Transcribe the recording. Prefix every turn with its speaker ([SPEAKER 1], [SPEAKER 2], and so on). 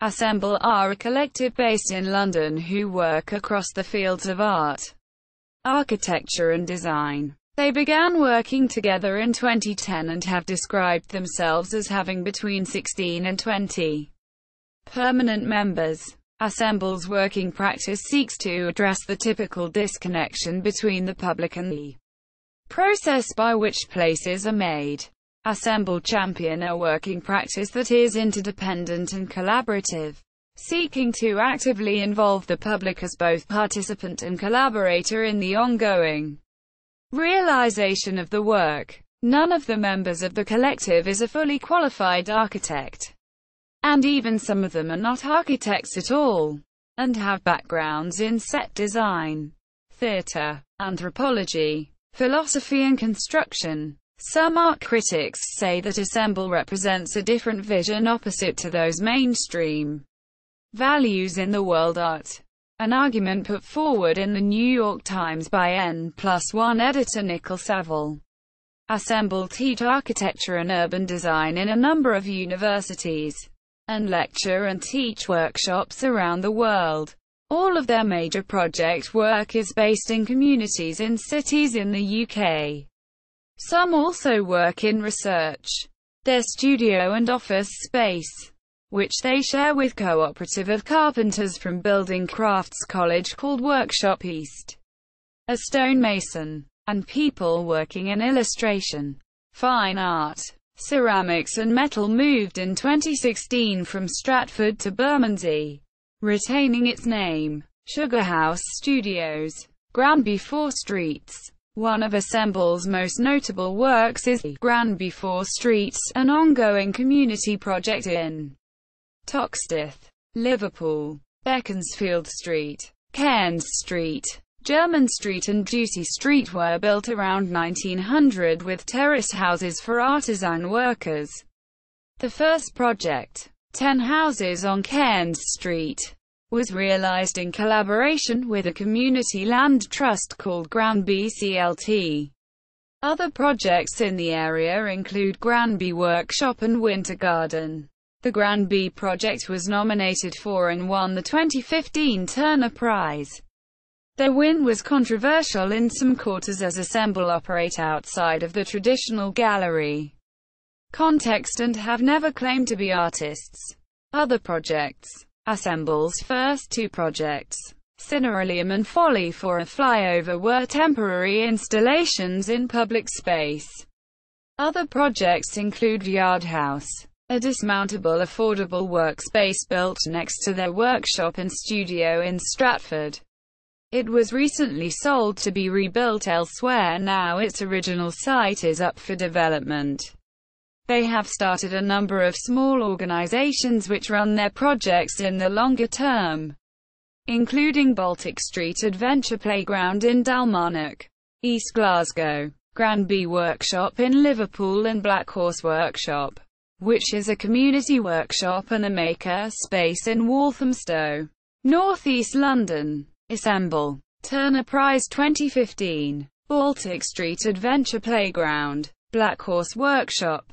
[SPEAKER 1] Assemble are a collective based in London who work across the fields of art, architecture and design. They began working together in 2010 and have described themselves as having between 16 and 20 permanent members. Assemble's working practice seeks to address the typical disconnection between the public and the process by which places are made. Assemble champion a working practice that is interdependent and collaborative, seeking to actively involve the public as both participant and collaborator in the ongoing realization of the work. None of the members of the collective is a fully qualified architect, and even some of them are not architects at all, and have backgrounds in set design, theatre, anthropology, philosophy and construction. Some art critics say that Assemble represents a different vision opposite to those mainstream values in the world art. An argument put forward in the New York Times by N+1 editor Nikil Saval. Assemble teach architecture and urban design in a number of universities, and lecture and teach workshops around the world. All of their major project work is based in communities in cities in the UK. Some also work in research. Their studio and office space, which they share with cooperative of carpenters from Building Crafts College called Workshop East, a stonemason, and people working in illustration, fine art, ceramics and metal moved in 2016 from Stratford to Bermondsey, retaining its name, Sugar House Studios, Granby 4 Streets. One of Assemble's most notable works is Granby 4 Streets, an ongoing community project in Toxteth, Liverpool. Beaconsfield Street, Cairns Street, German Street and Ducie Street were built around 1900 with terrace houses for artisan workers. The first project, 10 houses on Cairns Street, was realized in collaboration with a community land trust called Granby CLT. Other projects in the area include Granby Workshop and Winter Garden. The Granby project was nominated for and won the 2015 Turner Prize. Their win was controversial in some quarters as Assemble operate outside of the traditional gallery context and have never claimed to be artists. Other projects. Assemble's first two projects, Cineralium and Folly for a Flyover, were temporary installations in public space. Other projects include Yard House, a dismountable affordable workspace built next to their workshop and studio in Stratford. It was recently sold to be rebuilt elsewhere. Now its original site is up for development. They have started a number of small organizations which run their projects in the longer term, including Baltic Street Adventure Playground in Dalmarnock, East Glasgow, Granby Workshop in Liverpool and Black Horse Workshop, which is a community workshop and a maker space in Walthamstow, North East London. Assemble. Turner Prize 2015. Baltic Street Adventure Playground, Black Horse Workshop.